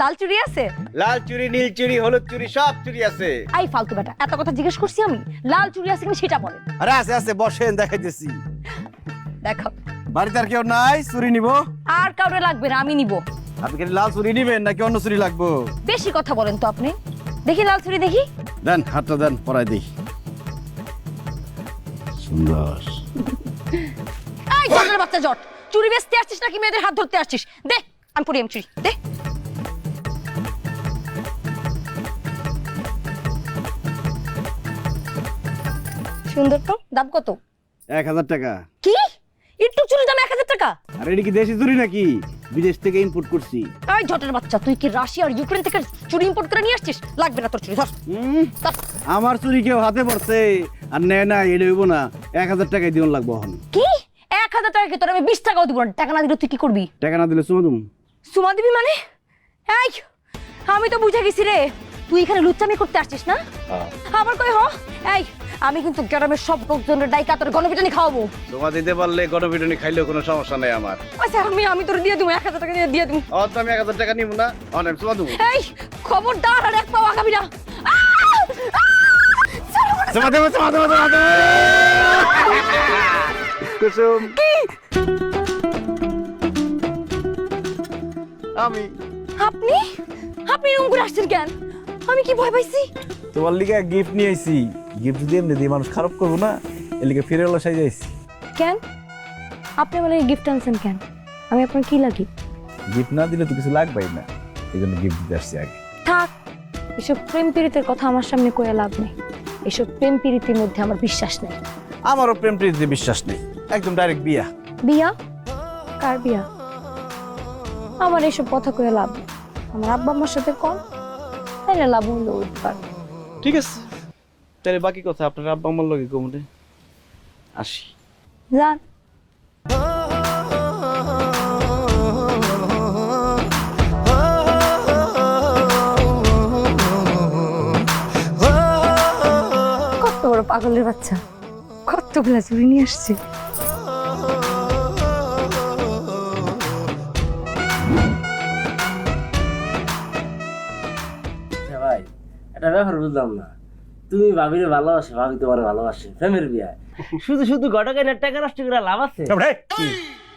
লাল চুড়ি আছে? লাল চুড়ি, নীল চুড়ি, হলুদ চুড়ি, সব চুড়ি আছে। আই ফালতু বেটা, এত কথা জিজ্ঞেস করছি আমি। লাল চুড়ি আছে কিনা সেটা বলেন। আরে আছে আছে, বসেন দেখাইতেছি। দেখো। বাড়িতে আর কেউ নাই চুড়ি নিব? আর কাউরে লাগবে না, আমি নিব। আপনি কি লাল চুড়ি নিবেন নাকি অন্য চুড়ি লাগবে? বেশি কথা বলেন তো আপনি। দেখি লাল চুড়ি দেখি। দেন হাতটা দেন, পরাই দিই। সুন্দর। এই জটের বাচ্চা জট, চুড়ি বেচতে আসছিস নাকি মেয়েদের হাত ধরতে আসছিস? দে, আমি পরি আমি চুড়ি দে। সুন্দর তো, দাম কত? 1000 টাকা। কি? একটু চুড়ি দাম 1000 টাকা? আর এটা কি দেশি চুড়ি নাকি বিদেশ থেকে ইম্পোর্ট করছি? এই জটের বাচ্চা, তুই কি রাশিয়া আর ইউক্রেন থেকে চুড়ি ইম্পোর্ট করে নিয়ে আসছিস? লাগবে না তোর চুড়ি, ধর। ধর। আমার চুড়ি কেউ হাতে পড়ছে আর নেয় না, এটা হইব না। 1000 টাকায় দিন লাগবো এখন। কি 1000 টাকা? কি তোর আমি 20 টাকাও দিব না। টাকা না দিলে তুই কি করবি? টাকা না দিলে চুমা দুম। সুমা দিবি মানে? এই আমি তো বুঝে গেছি রে, তুই এখানে লুচ্চামি করতে আসছিস না? আবার কই হ? এই আমি কিন্তু গ্রামের সব লোকজনের ডাইকা তোর গণপিটানি খাওয়াবো। চুমা দিতে পারলে গণপিটুনি খাইলেও কোনো সমস্যা নাই আমার। আচ্ছা আমি তোর দিয়ে দিব, 1000 টাকা দিয়ে দিব। অত আমি 1000 টাকা নিব না, অনেক চুমা দুম। এই খবরদার আর এক পাও আগাবি না। চুমা দেব, চুমা দেব, চুমা দেব। কুসুম। কি? আমি আপনি আপনি এরকম করে আসছেন কেন? আমি কি ভয় পাইছি? তোমার লিগে গিফট নিয়ে আইছি। গিফট দিয়ে এমনি দিয়ে মানুষ খারাপ করবো না, এর লিগে ফিরে এলো সাইজ আইছি। কেন আপনি বলে গিফট আনছেন কেন? আমি আপনার কি লাগি? গিফট না দিলে তো কিছু লাগবেই না, এই জন্য গিফট দিতে আসছি আগে। থাক, এসব প্রেম পীড়িতের কথা আমার সামনে কয়ে লাভ নেই। এসব প্রেম পীড়িতের মধ্যে আমার বিশ্বাস নেই। আমারও প্রেম প্রীতিতে বিশ্বাস নেই, একদম ডাইরেক্ট বিয়া। বিয়া? কার বিয়া? আমার এসব কথা কয়ে লাভ নেই। আমার আব্বা আম্মার সাথে কম, তাইলে লাভ হইলো উৎপার। ঠিক আছে, তাহলে বাকি কথা আপনার আব্বা আমার লগে কমনে আসি। যান। কত বড় পাগলের বাচ্চা, কতগুলা চুরি নিয়ে আসছে। ভাই একটা ব্যাপার বুঝলাম না, তুমি ভাবিরে ভালোবাসে, ভাবি তোমার ভালোবাসে, প্রেমের বিয়ে শুধু শুধু ঘটকের টাকা নষ্ট করে লাভ আছে?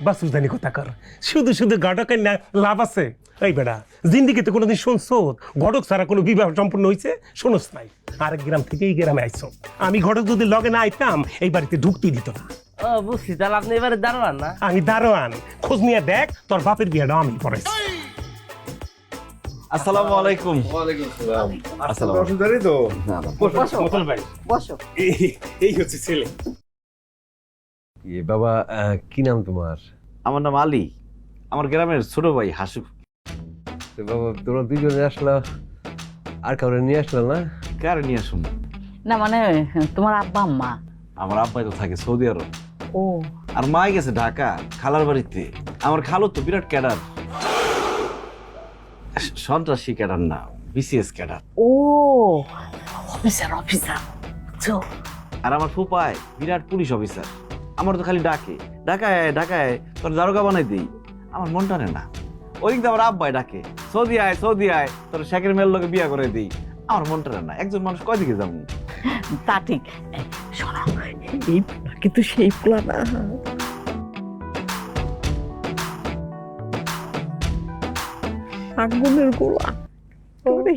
বাসুদানি কথা কর, শুধু শুধু ঘটকের লাভ আছে? এই বেটা, জিন্দিগিতে কোনোদিন শুনছো ঘটক ছাড়া কোনো বিবাহ সম্পূর্ণ হয়েছে? শোনস নাই? আরেক গ্রাম থেকে এই গ্রামে আইছো। আমি ঘটক যদি লগে না আইতাম এই বাড়িতে ঢুকতে দিত না। ও বুঝছি, তাহলে আপনি এবারে দাঁড়ান না? আমি দারোয়ান, খোঁজ নিয়ে দেখ তোর বাপের বিয়েটা আমি পড়াইছি। আসসালামু আলাইকুম। আসসালাম। অসুবিধা নেই তো? মতন ভাই, বসো। এই হচ্ছে ছেলে। বাবা, কি নাম তোমার? আমার নাম আলী, আমার গ্রামের ছোট ভাই হাসু। তো বাবা, তোমরা দুজনে আসলা, আর কাউরে নিয়ে আসলা না? কারে নিয়ে আসুন? না মানে তোমার আব্বা আম্মা? আমার আব্বাই তো থাকে সৌদি আরব, ও আর মাই গেছে ঢাকা খালার বাড়িতে। আমার খালো তো বিরাট ক্যাডার, সন্ত্রাসী ক্যাডার না, বিসিএস ক্যাডার। ও অফিসার অফিসার বুঝছো? আর আমার ফুপায় বিরাট পুলিশ অফিসার। আমার তো খালি ডাকে ঢাকায় ঢাকায় তোর দারোগা বানাই দিই, আমার মন টানে না। ওইদিন তো আমার আব্বাই ডাকে সৌদি আয় সৌদি আয়, তোর শেখের মেয়ের লোকে বিয়া করে দিই, আমার মন টানে না। একজন মানুষ কয়দিকে যাবো? তা ঠিক। শোনো, এই পোলা কিন্তু সেই পোলা না। আগুনের গোলা,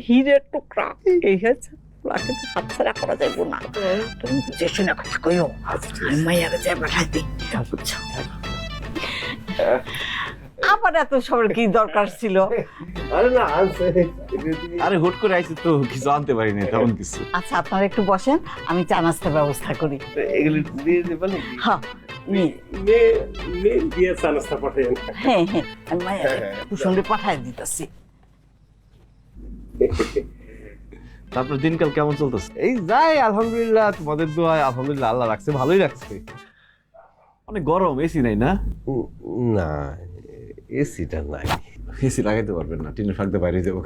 হিরের টুকরা, এই হচ্ছে পোলাকে তো হাত ছাড়া করা যাইব না। তুমি বুঝে শুনে কথা কইও, আমি মাইয়াকে যাই পাঠাই দিই, বুঝছো? আবার এত সবার কি দরকার ছিল? আরে হুট করে আইছি তো কিছু আনতে পারি না তেমন কিছু। আচ্ছা আপনারা একটু বসেন, আমি চা নাস্তার ব্যবস্থা করি। এগুলি দিয়ে দেবেন? হ্যাঁ নিয়ে দিয়ে চা নাস্তা পাঠাই। হ্যাঁ হ্যাঁ, আমি মাইয়াকে কুসুমরে পাঠাই দিতেছি। তারপর দিনকাল কেমন চলতেছে? এই যাই আলহামদুলিল্লাহ, তোমাদের দোয়ায় আলহামদুলিল্লাহ, আল্লাহ রাখছে, ভালোই রাখছে। অনেক গরম, এসি নাই না? না, এসিটা নাই। এসি লাগাইতে পারবেন না, টিনের ফাঁকতে বাইরে যাবো।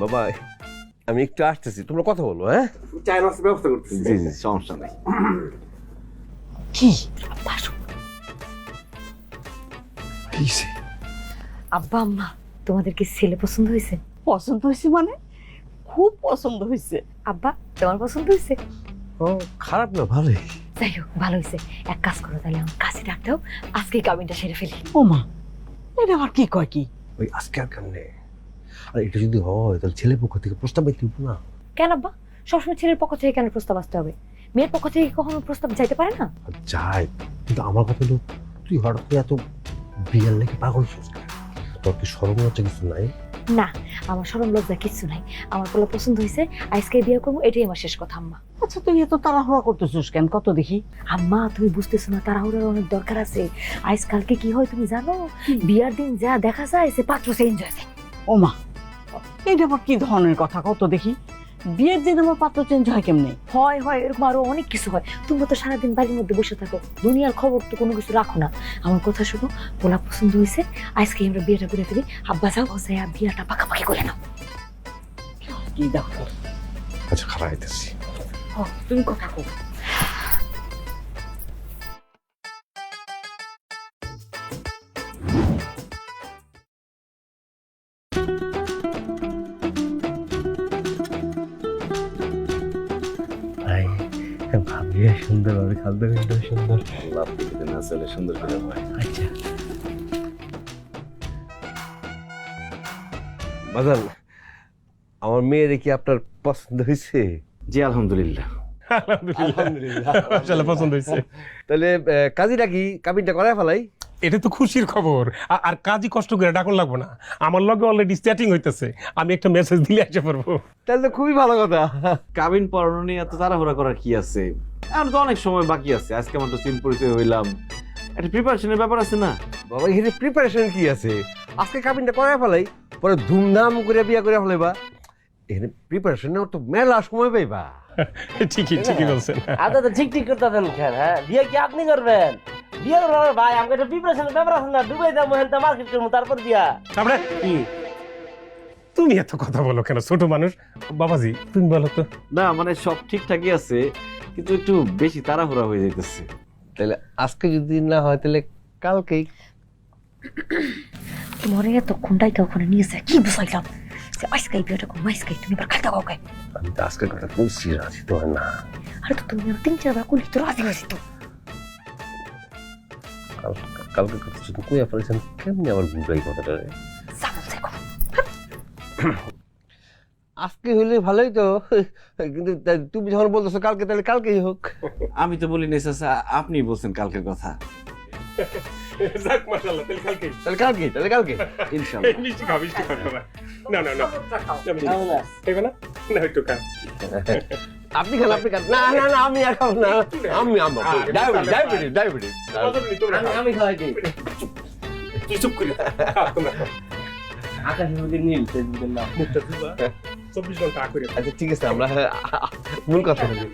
বাবা, আমি একটু আসতেছি, তোমরা কথা বলো। হ্যাঁ, চাই নাস্তার ব্যবস্থা করতেছি। জি জি, সমস্যা নেই। কি আব্বা আসো। কিসে? আব্বা আম্মা তোমাদের কি ছেলে পছন্দ হয়েছে? পছন্দ হয়েছে মানে খুব পছন্দ হয়েছে। আব্বা তোমার পছন্দ হয়েছে? ও খারাপ না, ভালোই। যাই হোক ভালো হয়েছে। এক কাজ করো তাহলে আমার কাছে ডাকতেও আজকে কাবিনটা সেরে ফেলি। ও মা, এটা আবার কি কয় কি? ওই আজকে আর কেমনে? আর এটা যদি হয় তাহলে ছেলে পক্ষ থেকে প্রস্তাব পাইতে হইব না? কেন আব্বা, সবসময় ছেলের পক্ষ থেকে কেন প্রস্তাব আসতে হবে? মেয়ের পক্ষ থেকে কখনো প্রস্তাব যাইতে পারে না? আর যাই, কিন্তু আমার কথা হলো তুই হঠাৎ করে এত বিয়ার লেগে পাগল হচ্ছিস কেন? তোর কি শরম লজ্জা কিছু নাই? না, আমার শরম লজ্জা কিচ্ছু নাই। আমার পোলা পছন্দ হয়েছে, আজকে বিয়ে করবো, এটাই আমার শেষ কথা আম্মা। আচ্ছা তুই এত তাড়াহুড়া করতেছিস কেন? কত দেখি। আম্মা তুমি বুঝতেছো না, তাড়াহুড়ার অনেক দরকার আছে। আজকালকে কি হয় তুমি জানো? বিয়ার দিন যা দেখা যায় সে পাত্র চেঞ্জ হয়ে যায়। ও মা, এটা আবার কি ধরনের কথা? কত দেখি। বিয়ের দিন আমার পাত্র চেঞ্জ হয় কেমনে? হয় হয়, এরকম আরো অনেক কিছু হয়। তুমি তো সারাদিন বাড়ির মধ্যে বসে থাকো, দুনিয়ার খবর তো কোনো কিছু রাখো না। আমার কথা শুনো, পোলা পছন্দ হয়েছে, আজকে আমরা বিয়েটা করে ফেলি। আব্বা যাও যাইয়া বিয়েটা পাকাপাকি করে নাও। কি দেখো, আচ্ছা খারাপ আইতেছি। তুমি কথা কো। ভাবিয়া সুন্দর, আর খালদা সুন্দর। আল্লাহ আপনাকে না চলে সুন্দর করে হয়। আচ্ছা বাজান, আমার মেয়ের কি আপনার পছন্দ হয়েছে? জি আলহামদুলিল্লাহ। আলহামদুলিল্লাহ। মাশাআল্লাহ, পছন্দ হয়েছে। তাহলে কাজীটা কি কাবিনটা করায় ফেলাই? এটা তো খুশির খবর। আর কাজই কষ্ট করে ডাকুন লাগবো না, আমার লগে অলরেডি চ্যাটিং হইতেছে। আমি একটা মেসেজ দিলে আসতে পারবো। তাহলে তো খুবই ভালো কথা। কাবিন পড়ানো নিয়ে এত তাড়াহুড়া করার কি আছে? এখন তো অনেক সময় বাকি আছে। আজকে আমার তো চিন পরিচয় হইলাম, একটা প্রিপারেশনের ব্যাপার আছে না? বাবা এখানে প্রিপারেশন কি আছে? আজকে কাবিনটা করায় ফেলাই, পরে ধুমধাম করে বিয়া করে ফেলাইবা। এখানে প্রিপারেশন নেওয়ার তো মেলা সময় পাইবা। ঠিকই বলছেন। আদা তো ঠিক করতে দেন কেন? হ্যাঁ, বিয়ে কি আপনি করবেন? বিয়ে করবেন ভাই, আমাকে একটা প্রিপারেশনের ব্যাপার আছে না? দুবাই যাবো, হেন মার্কেট করবো, তারপর বিয়া। তারপরে কি তুমি এত কথা বলো কেন, ছোট মানুষ? বাবাজি তুমি বলো তো। না মানে সব ঠিকঠাকই আছে, কিন্তু একটু বেশি তাড়াহুড়া হয়ে যাইতেছে। তাহলে আজকে যদি না হয় তাহলে কালকেই। তোমারে এতক্ষণ ডাইকা ওখানে নিয়েছে, কি বুঝাইলাম? যে আজকে বিয়েটা করবো, আজকে তুমি এবার খাইতে কাউকে। আমি তো আজকের কথা বলছি, রাজি তো হয় না। আরে তো তুমি 3-4 বার করলি তো রাজি হয়েছি তো। কালকের কথা শুধু কইয়া ফেলেছেন, কেমনি আবার বুঝাই কথাটা? যাবো দেখো। আজকে হইলে ভালোই তো, কিন্তু তুমি যখন বলতেছো কালকে, তাহলে কালকেই হোক। আমি তো বলি নাই চাচা, আপনি বলছেন কালকের কথা। যাক মাশাআল্লাহ, তাহলে কালকে ইনশাআল্লাহ। মিষ্টি খাও, মিষ্টি খাও সবাই। না কেমন আছে? খাইবে না? না একটু খা। আপনি খান। না আমি আর খাবো না। আমি ডায়াবেটিস। আমি খাওয়াই দিই। তুই চুপ করে তোমরা খাও। আকাশের মধ্যে নীল, ফেসবুকের নাম। মুখটা ধুবা, 24 ঘন্টা করে। আচ্ছা ঠিক আছে, আমরা মূল কথা বলি।